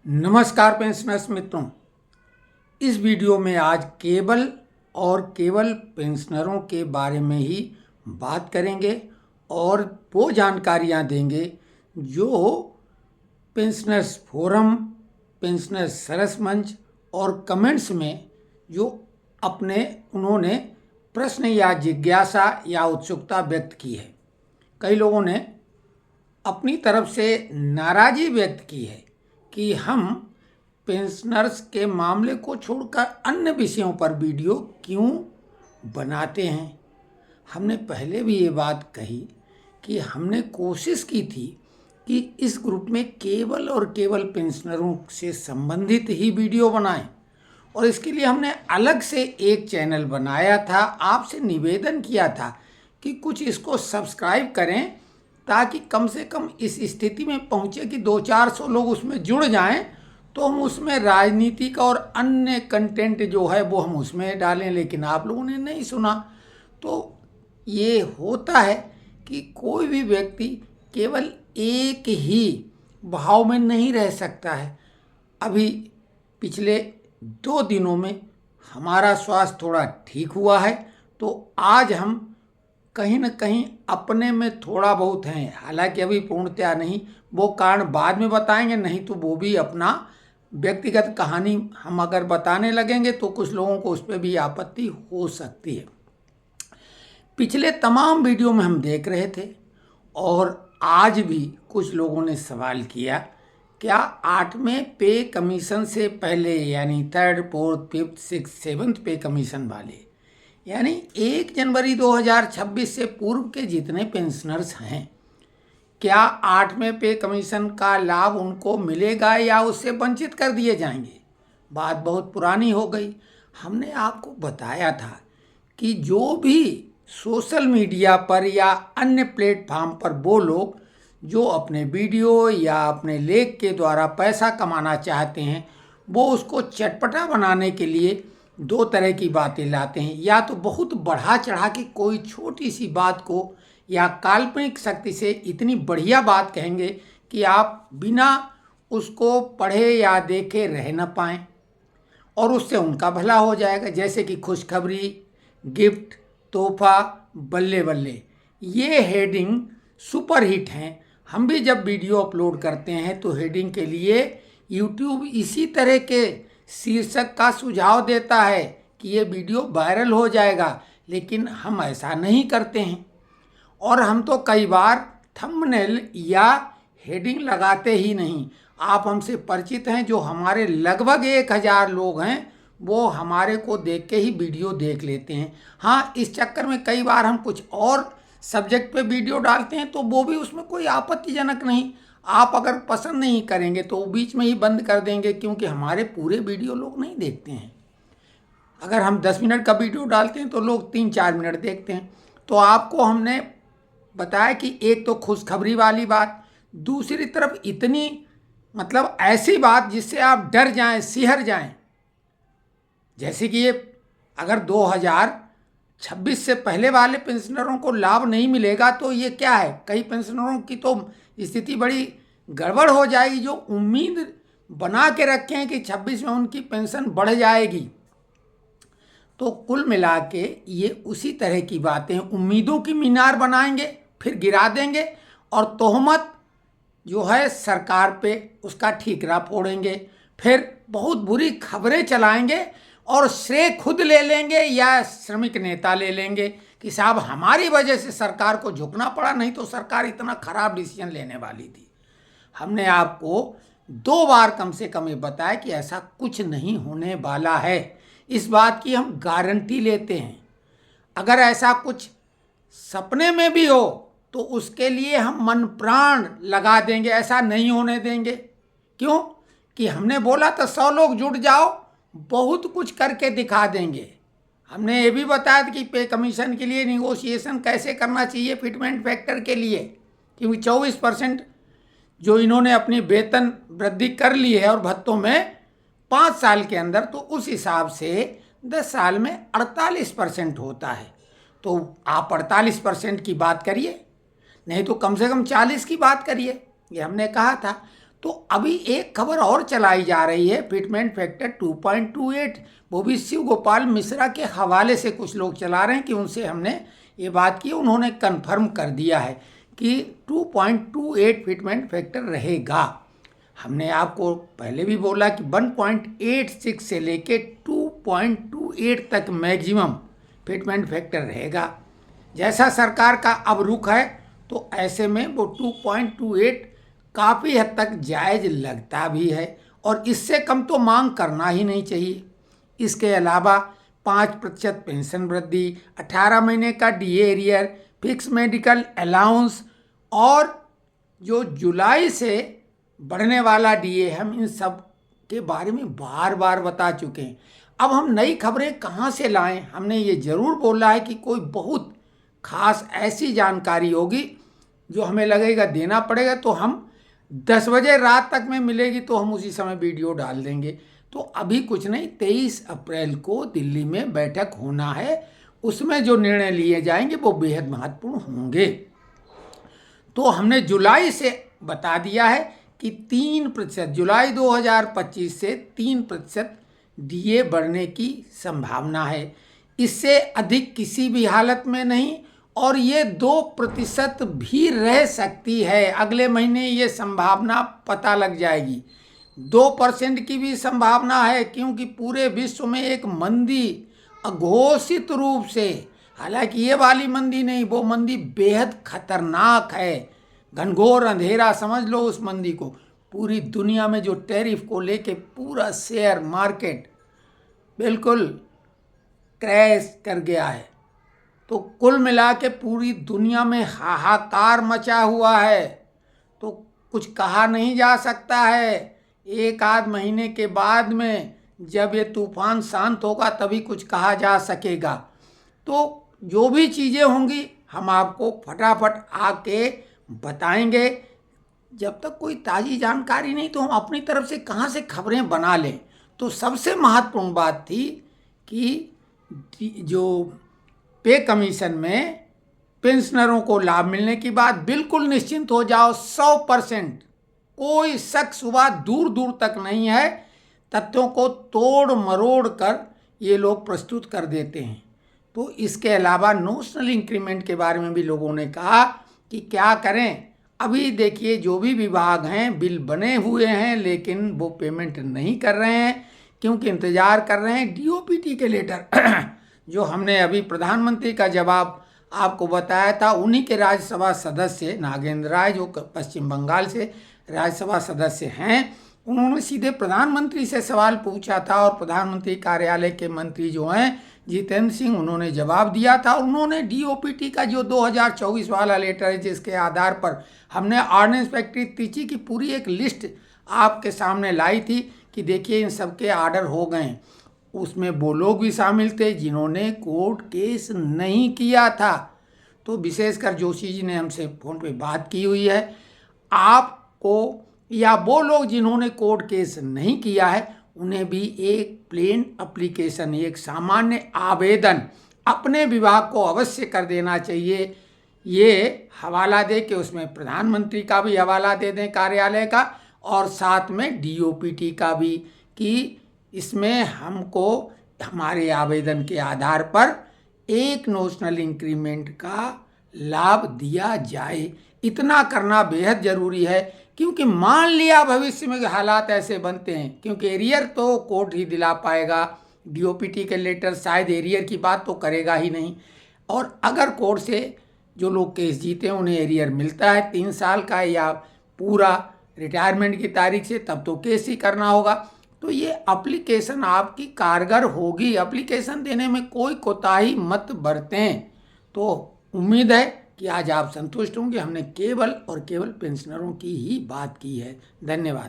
नमस्कार पेंशनर्स मित्रों, इस वीडियो में आज केवल पेंशनरों के बारे में ही बात करेंगे और वो जानकारियां देंगे जो पेंशनर्स फोरम, पेंशनर्स सरस मंच और कमेंट्स में जो उन्होंने प्रश्न या जिज्ञासा या उत्सुकता व्यक्त की है। कई लोगों ने अपनी तरफ से नाराज़गी व्यक्त की है कि हम पेंशनर्स के मामले को छोड़कर अन्य विषयों पर वीडियो क्यों बनाते हैं। हमने पहले भी ये बात कही कि हमने कोशिश की थी कि इस ग्रुप में केवल और केवल पेंशनरों से संबंधित ही वीडियो बनाएं, और इसके लिए हमने अलग से एक चैनल बनाया था। आपसे निवेदन किया था कि कुछ इसको सब्सक्राइब करें ताकि कम से कम इस स्थिति में पहुँचे कि 200-400 लोग उसमें जुड़ जाएं, तो हम उसमें राजनीतिक और अन्य कंटेंट जो है वो हम उसमें डालें। लेकिन आप लोगों ने नहीं सुना। तो ये होता है कि कोई भी व्यक्ति केवल एक ही भाव में नहीं रह सकता है। अभी पिछले 2 दिनों में हमारा स्वास्थ्य थोड़ा ठीक हुआ है, तो आज हम कहीं न कहीं अपने में थोड़ा बहुत हैं, हालांकि अभी पूर्णतया नहीं। वो कारण बाद में बताएंगे, नहीं तो वो भी अपना व्यक्तिगत कहानी हम अगर बताने लगेंगे तो कुछ लोगों को उस पर भी आपत्ति हो सकती है। पिछले तमाम वीडियो में हम देख रहे थे और आज भी कुछ लोगों ने सवाल किया, क्या 8वें पे कमीशन से पहले यानी 3rd, 4th, 5th, 6th, 7th पे कमीशन वाले यानी 1 जनवरी 2026 से पूर्व के जितने पेंशनर्स हैं, क्या 8वें पे कमीशन का लाभ उनको मिलेगा या उससे वंचित कर दिए जाएंगे। बात बहुत पुरानी हो गई। हमने आपको बताया था कि जो भी सोशल मीडिया पर या अन्य प्लेटफॉर्म पर वो लोग जो अपने वीडियो या अपने लेख के द्वारा पैसा कमाना चाहते हैं, वो उसको चटपटा बनाने के लिए 2 तरह की बातें लाते हैं। या तो बहुत बढ़ा चढ़ा के कोई छोटी सी बात को या काल्पनिक शक्ति से इतनी बढ़िया बात कहेंगे कि आप बिना उसको पढ़े या देखे रह न पाएँ, और उससे उनका भला हो जाएगा। जैसे कि खुशखबरी, गिफ्ट, तोहफा, बल्ले बल्ले, ये हेडिंग सुपर हिट हैं। हम भी जब वीडियो अपलोड करते हैं तो हेडिंग के लिए यूट्यूब इसी तरह के शीर्षक का सुझाव देता है कि ये वीडियो वायरल हो जाएगा, लेकिन हम ऐसा नहीं करते हैं। और हम तो कई बार थंबनेल या हेडिंग लगाते ही नहीं। आप हमसे परिचित हैं, जो हमारे लगभग 1000 लोग हैं वो हमारे को देख के ही वीडियो देख लेते हैं। हाँ, इस चक्कर में कई बार हम कुछ और सब्जेक्ट पे वीडियो डालते हैं तो वो भी उसमें कोई आपत्तिजनक नहीं। आप अगर पसंद नहीं करेंगे तो वो बीच में ही बंद कर देंगे, क्योंकि हमारे पूरे वीडियो लोग नहीं देखते हैं। अगर हम 10 मिनट का वीडियो डालते हैं तो लोग 3-4 मिनट देखते हैं। तो आपको हमने बताया कि एक तो खुशखबरी वाली बात, दूसरी तरफ इतनी मतलब ऐसी बात जिससे आप डर जाएं, सिहर जाएं। जैसे कि ये अगर 2026 से पहले वाले पेंशनरों को लाभ नहीं मिलेगा तो ये क्या है, कई पेंशनरों की तो स्थिति बड़ी गड़बड़ हो जाएगी, जो उम्मीद बना के रखे हैं कि 26 में उनकी पेंशन बढ़ जाएगी। तो कुल मिला के ये उसी तरह की बातें, उम्मीदों की मीनार बनाएंगे फिर गिरा देंगे, और तोहमत जो है सरकार पे उसका ठीकरा फोड़ेंगे, फिर बहुत बुरी खबरें चलाएंगे और श्रेय खुद ले लेंगे या श्रमिक नेता ले लेंगे कि साहब हमारी वजह से सरकार को झुकना पड़ा, नहीं तो सरकार इतना खराब डिसीजन लेने वाली थी। हमने आपको 2 बार कम से कम ये बताया कि ऐसा कुछ नहीं होने वाला है। इस बात की हम गारंटी लेते हैं। अगर ऐसा कुछ सपने में भी हो तो उसके लिए हम मन प्राण लगा देंगे, ऐसा नहीं होने देंगे। क्यों कि हमने बोला तो 100 लोग जुट जाओ, बहुत कुछ करके दिखा देंगे। हमने ये भी बताया कि पे कमीशन के लिए निगोशिएशन कैसे करना चाहिए फिटमेंट फैक्टर के लिए, क्योंकि 24% जो इन्होंने अपनी वेतन वृद्धि कर ली है और भत्तों में 5 साल के अंदर, तो उस हिसाब से 10 साल में 48% होता है। तो आप 48% की बात करिए, नहीं तो कम से कम 40 की बात करिए, ये हमने कहा था। तो अभी एक खबर और चलाई जा रही है, फिटमेंट फैक्टर 2.28, वो भी शिव गोपाल मिश्रा के हवाले से कुछ लोग चला रहे हैं कि उनसे हमने ये बात की, उन्होंने कंफर्म कर दिया है कि 2.28 फिटमेंट फैक्टर रहेगा। हमने आपको पहले भी बोला कि 1.86 से लेके 2.28 तक मैक्सिमम फिटमेंट फैक्टर रहेगा। जैसा सरकार का अब रुख है तो ऐसे में वो 2.28 काफ़ी हद तक जायज़ लगता भी है, और इससे कम तो मांग करना ही नहीं चाहिए। इसके अलावा 5% पेंशन वृद्धि, 18 महीने का DA arrear, fix medical allowance और जो जुलाई से बढ़ने वाला डीए, हम इन सब के बारे में बार बार बता चुके हैं। अब हम नई खबरें कहाँ से लाएं? हमने ये ज़रूर बोला है कि कोई बहुत खास ऐसी जानकारी होगी जो हमें लगेगा देना पड़ेगा, तो हम 10 बजे रात तक में मिलेगी तो हम उसी समय वीडियो डाल देंगे। तो अभी कुछ नहीं, 23 अप्रैल को दिल्ली में बैठक होना है, उसमें जो निर्णय लिए जाएंगे वो बेहद महत्वपूर्ण होंगे। तो हमने जुलाई से बता दिया है कि 3%, जुलाई 2025 से 3% डीए बढ़ने की संभावना है, इससे अधिक किसी भी हालत में नहीं, और ये 2% भी रह सकती है। अगले महीने ये संभावना पता लग जाएगी। 2% की भी संभावना है, क्योंकि पूरे विश्व में एक मंदी अघोषित रूप से, हालांकि ये वाली मंदी नहीं, वो मंदी बेहद खतरनाक है, घनघोर अंधेरा समझ लो उस मंदी को। पूरी दुनिया में जो टैरिफ को लेके पूरा शेयर मार्केट बिल्कुल क्रैश कर गया है, तो कुल मिला के पूरी दुनिया में हाहाकार मचा हुआ है। तो कुछ कहा नहीं जा सकता है, एक आध महीने के बाद में जब ये तूफान शांत होगा तभी कुछ कहा जा सकेगा। तो जो भी चीज़ें होंगी हम आपको फटाफट आके बताएंगे। जब तक कोई ताज़ी जानकारी नहीं तो हम अपनी तरफ से कहाँ से खबरें बना लें। तो सबसे महत्वपूर्ण बात थी कि जो पे कमीशन में पेंशनरों को लाभ मिलने की बात, बिल्कुल निश्चिंत हो जाओ, 100%, कोई शक शुबा दूर दूर तक नहीं है। तथ्यों को तोड़ मरोड़ कर ये लोग प्रस्तुत कर देते हैं। तो इसके अलावा नोशनल इंक्रीमेंट के बारे में भी लोगों ने कहा कि क्या करें। अभी देखिए, जो भी विभाग हैं बिल बने हुए हैं, लेकिन वो पेमेंट नहीं कर रहे हैं, क्योंकि इंतज़ार कर रहे हैं डीओपीटी के लेटर जो हमने अभी प्रधानमंत्री का जवाब आपको बताया था। उन्हीं के राज्यसभा सदस्य नागेंद्र राय, जो पश्चिम बंगाल से राज्यसभा सदस्य हैं, उन्होंने सीधे प्रधानमंत्री से सवाल पूछा था, और प्रधानमंत्री कार्यालय के मंत्री जो हैं जितेंद्र सिंह, उन्होंने जवाब दिया था। उन्होंने डीओपीटी का जो 2024 वाला लेटर है, जिसके आधार पर हमने ऑर्डिनेंस फैक्ट्री त्रिची की पूरी एक लिस्ट आपके सामने लाई थी कि देखिए इन सब के आर्डर हो गए, उसमें वो लोग भी शामिल थे जिन्होंने कोर्ट केस नहीं किया था। तो विशेषकर जोशी जी ने हमसे फ़ोन पे बात की हुई है। आपको या वो लोग जिन्होंने कोर्ट केस नहीं किया है, उन्हें भी एक प्लेन एप्लीकेशन, एक सामान्य आवेदन अपने विभाग को अवश्य कर देना चाहिए। ये हवाला दे के उसमें प्रधानमंत्री का भी हवाला दे दें कार्यालय का, और साथ में डीओपीटी का भी, कि इसमें हमको हमारे आवेदन के आधार पर एक नोशनल इंक्रीमेंट का लाभ दिया जाए। इतना करना बेहद ज़रूरी है, क्योंकि मान लिया भविष्य में हालात ऐसे बनते हैं, क्योंकि एरियर तो कोर्ट ही दिला पाएगा, डीओपीटी के लेटर शायद एरियर की बात तो करेगा ही नहीं। और अगर कोर्ट से जो लोग केस जीते हैं उन्हें एरियर मिलता है 3 साल का या पूरा रिटायरमेंट की तारीख से, तब तो केस ही करना होगा। तो ये एप्लीकेशन आपकी कारगर होगी, एप्लीकेशन देने में कोई कोताही मत बरतें। तो उम्मीद है कि आज आप संतुष्ट होंगे। हमने केवल और केवल पेंशनरों की ही बात की है। धन्यवाद।